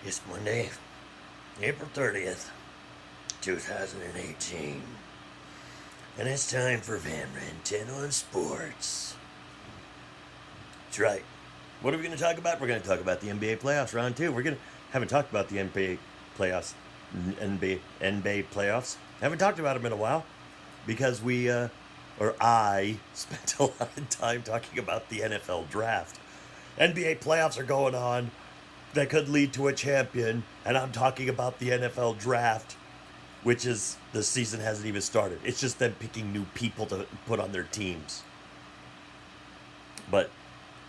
It's Monday, April 30th, 2018. And it's time for Vanran10 on sports. That's right. What are we going to talk about? We're going to talk about the NBA playoffs, round two. Haven't talked about the NBA playoffs, NBA playoffs. Haven't talked about them in a while because I spent a lot of time talking about the NFL draft. NBA playoffs are going on that could lead to a champion, and I'm talking about the NFL draft, which is the season hasn't even started. It's just them picking new people to put on their teams. But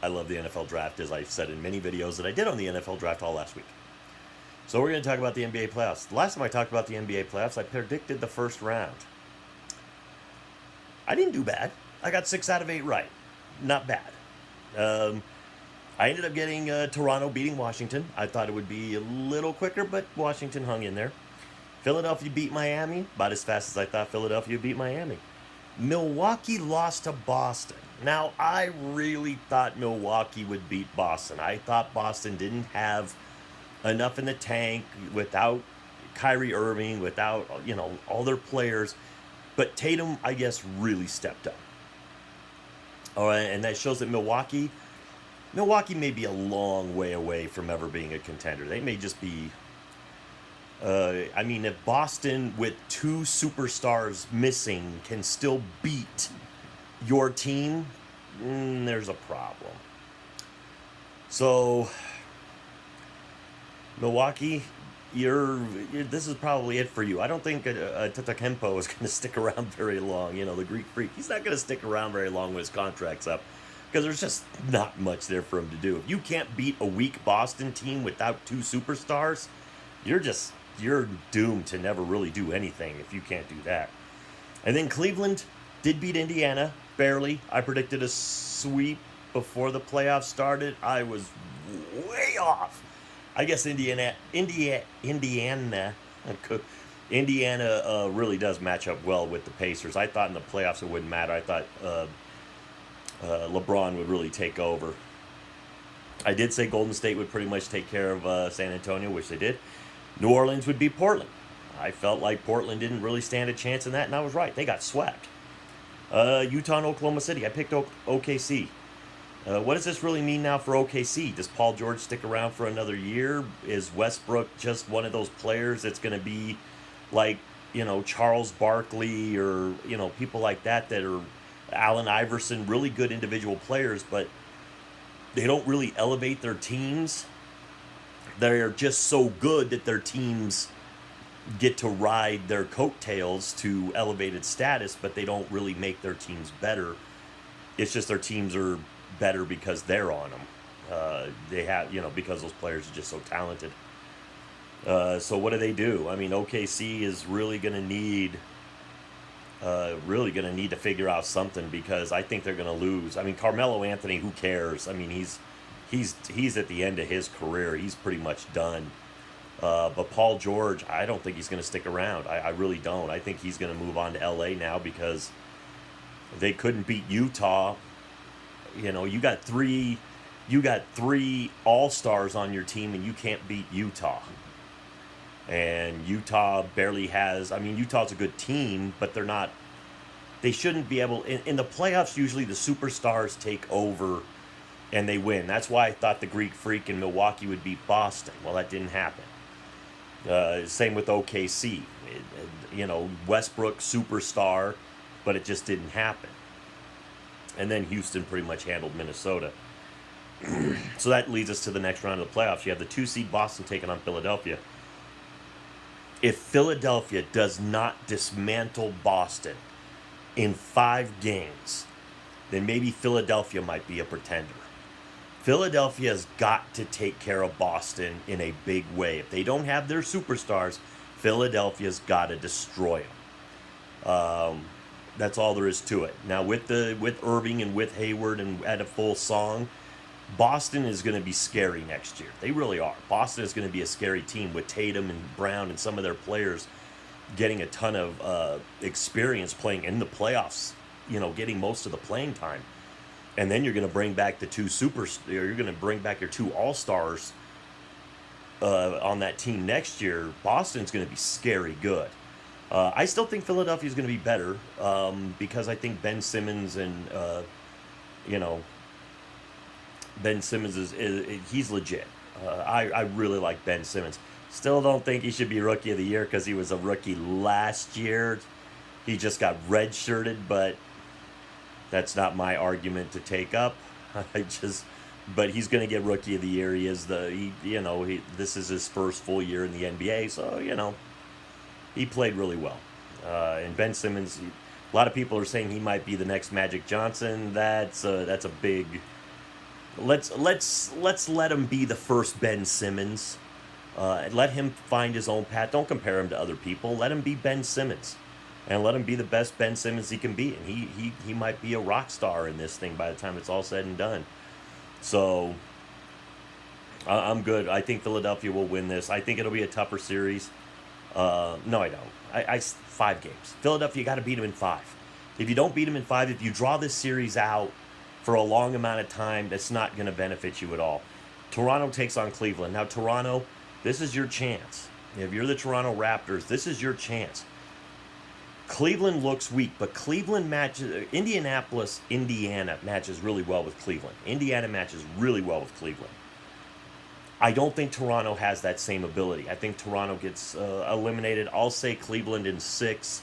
I love the NFL draft, as I've said in many videos that I did on the NFL draft all last week. So we're going to talk about the NBA playoffs. The last time I talked about the NBA playoffs, I predicted the first round. I didn't do bad. I got 6 out of 8 right. Not bad. I ended up getting Toronto beating Washington. I thought it would be a little quicker, but Washington hung in there. Philadelphia beat Miami, about as fast as I thought Philadelphia beat Miami. Milwaukee lost to Boston. Now, I really thought Milwaukee would beat Boston. I thought Boston didn't have enough in the tank without Kyrie Irving, without, all their players. But Tatum, I guess, really stepped up. All right, and that shows that Milwaukee may be a long way away from ever being a contender. They may just be... if Boston with 2 superstars missing can still beat your team, there's a problem. So, Milwaukee, this is probably it for you. I don't think Tatakempo is going to stick around very long. The Greek Freak. He's not going to stick around very long when his contract's up, because there's just not much there for him to do. If you can't beat a weak Boston team without 2 superstars, you're doomed to never really do anything if you can't do that. And then Cleveland did beat Indiana, barely. I predicted a sweep before the playoffs started. I was way off. I guess Indiana really does match up well with the Pacers. I thought in the playoffs it wouldn't matter. I thought LeBron would really take over. I did say Golden State would pretty much take care of San Antonio, which they did. New Orleans would beat Portland. I felt like Portland didn't really stand a chance in that, and I was right. They got swept. Utah and Oklahoma City. I picked OKC. What does this really mean now for OKC? Does Paul George stick around for another year? Is Westbrook just one of those players that's going to be like, Charles Barkley or, people like that are Allen Iverson, really good individual players, but they don't really elevate their teams? They're just so good that their teams get to ride their coattails to elevated status, but they don't really make their teams better. It's just their teams are better because they're on them. They have, because those players are just so talented. So what do? OKC is really going to need to figure out something, because I think they're going to lose. Carmelo Anthony, who cares? He's at the end of his career. He's pretty much done. But Paul George, I don't think he's going to stick around. I really don't. I think he's going to move on to LA now, because they couldn't beat Utah. You got three all-stars on your team, and you can't beat Utah. And Utah barely has... Utah's a good team, but they shouldn't be able... In the playoffs, usually the superstars take over and they win. That's why I thought the Greek Freak in Milwaukee would beat Boston. Well, that didn't happen. Same with OKC. Westbrook, superstar, but it just didn't happen. And then Houston pretty much handled Minnesota. So that leads us to the next round of the playoffs. You have the 2 seed Boston taking on Philadelphia. If Philadelphia does not dismantle Boston in 5 games, then maybe Philadelphia might be a pretender. Philadelphia's got to take care of Boston in a big way. If they don't have their superstars, Philadelphia's got to destroy them. That's all there is to it. Now, with Irving and with Hayward and at a full song, Boston is going to be scary next year. They really are. Boston is going to be a scary team with Tatum and Brown and some of their players getting a ton of experience playing in the playoffs, getting most of the playing time. And then you're going to bring back the 2 you're going to bring back your 2 all-stars on that team next year, Boston's going to be scary good. I still think Philadelphia's going to be better because I think Ben Simmons and you know Ben Simmons is he's legit. I really like Ben Simmons. Still don't think he should be Rookie of the Year because he was a rookie last year. He just got redshirted, but that's not my argument to take up. But he's going to get Rookie of the Year. This is his first full year in the NBA, so he played really well. And Ben Simmons, a lot of people are saying he might be the next Magic Johnson. That's a big. Let's let him be the first Ben Simmons. Let him find his own path. Don't compare him to other people. Let him be Ben Simmons, and let him be the best Ben Simmons he can be. And he might be a rock star in this thing by the time it's all said and done. So I'm good. I think Philadelphia will win this. I think it'll be a tougher series. No, I don't. 5 games. Philadelphia, got to beat them in 5. If you don't beat them in 5, if you draw this series out for a long amount of time, that's not going to benefit you at all. Toronto takes on Cleveland. Now, Toronto, this is your chance. If you're the Toronto Raptors, this is your chance. Cleveland looks weak, but Indiana matches really well with Cleveland. Indiana matches really well with Cleveland. I don't think Toronto has that same ability. I think Toronto gets eliminated. I'll say Cleveland in 6.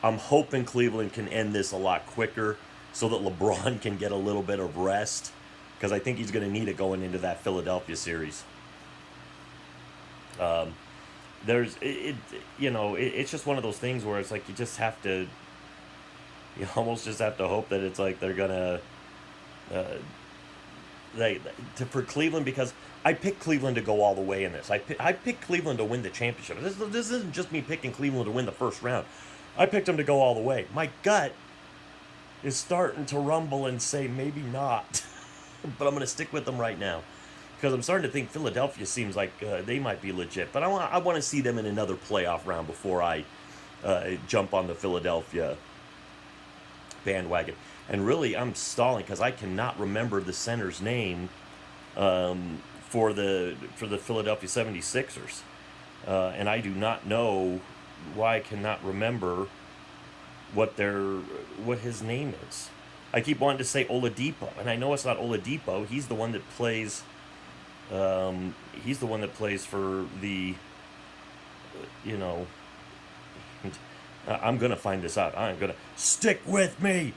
I'm hoping Cleveland can end this a lot quicker so that LeBron can get a little bit of rest, because I think he's going to need it going into that Philadelphia series. It's just one of those things where it's like you almost just have to hope that it's like they're gonna for Cleveland, because I picked Cleveland to go all the way in this. I picked Cleveland to win the championship. This isn't just me picking Cleveland to win the first round. I picked them to go all the way. My gut is starting to rumble and say maybe not, but I'm going to stick with them right now because I'm starting to think Philadelphia seems like they might be legit. But I want to see them in another playoff round before I jump on the Philadelphia bandwagon. And really, I'm stalling because I cannot remember the center's name for the Philadelphia 76ers. And I do not know why I cannot remember what his name is. I keep wanting to say Oladipo, and I know it's not Oladipo. He's the one that plays. He's the one that plays for the. I'm gonna find this out. I'm gonna stick with me.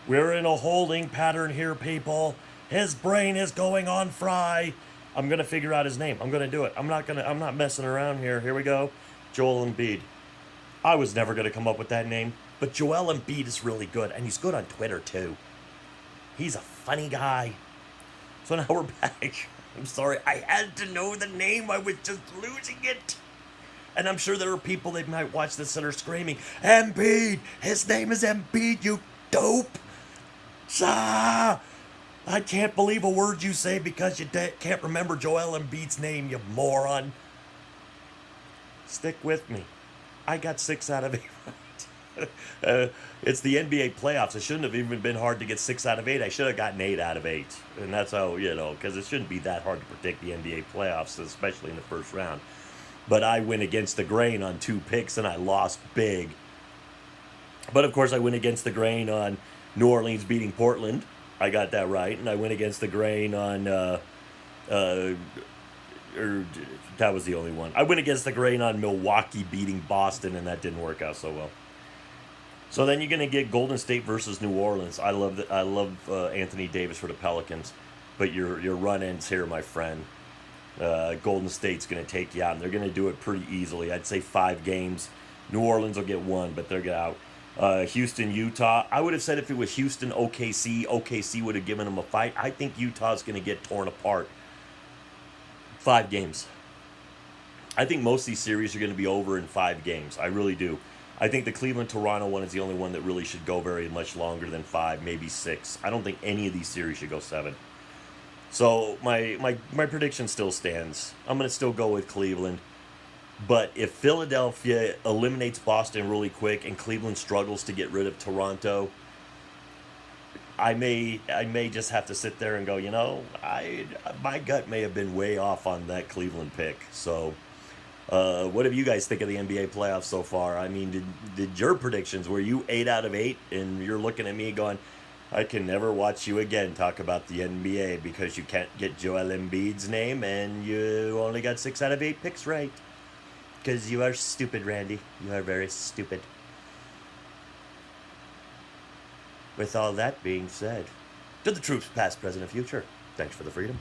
We're in a holding pattern here, people. His brain is going on fry. I'm gonna figure out his name. I'm gonna do it. I'm not messing around here. Here we go. Joel Embiid. I was never gonna come up with that name, but Joel Embiid is really good, and he's good on Twitter too. He's a funny guy. So now we're back. I'm sorry, I had to know the name. I was just losing it. And I'm sure there are people that might watch this that are screaming, Embiid! His name is Embiid, you dope! Ah! I can't believe a word you say because you can't remember Joel Embiid's name, you moron. Stick with me. I got 6 out of 8 right. It's the NBA playoffs. It shouldn't have even been hard to get 6 out of 8. I should have gotten 8 out of 8. And that's how, because it shouldn't be that hard to predict the NBA playoffs, especially in the first round. But I went against the grain on 2 picks, and I lost big. But, of course, I went against the grain on New Orleans beating Portland. I got that right. And I went against the grain on... that was the only one. I went against the grain on Milwaukee beating Boston, and that didn't work out so well. So then you're going to get Golden State versus New Orleans. I love Anthony Davis for the Pelicans, but your run ends here, my friend. Golden State's going to take you out, and they're going to do it pretty easily. I'd say 5 games. New Orleans will get 1, but they'll get out. Houston, Utah. I would have said if it was Houston, OKC would have given them a fight. I think Utah's going to get torn apart. 5 games. I think most of these series are going to be over in 5 games. I really do. I think the Cleveland-Toronto one is the only one that really should go very much longer than 5, maybe 6. I don't think any of these series should go 7. So my prediction still stands. I'm going to still go with Cleveland. But if Philadelphia eliminates Boston really quick and Cleveland struggles to get rid of Toronto, I may just have to sit there and go, my gut may have been way off on that Cleveland pick. So, what do you guys think of the NBA playoffs so far? I mean, did your predictions, were you 8 out of 8, and you're looking at me going, I can never watch you again talk about the NBA because you can't get Joel Embiid's name and you only got 6 out of 8 picks right? Because you are stupid, Randy. You are very stupid. With all that being said, to the troops past, present, and future, thanks for the freedom.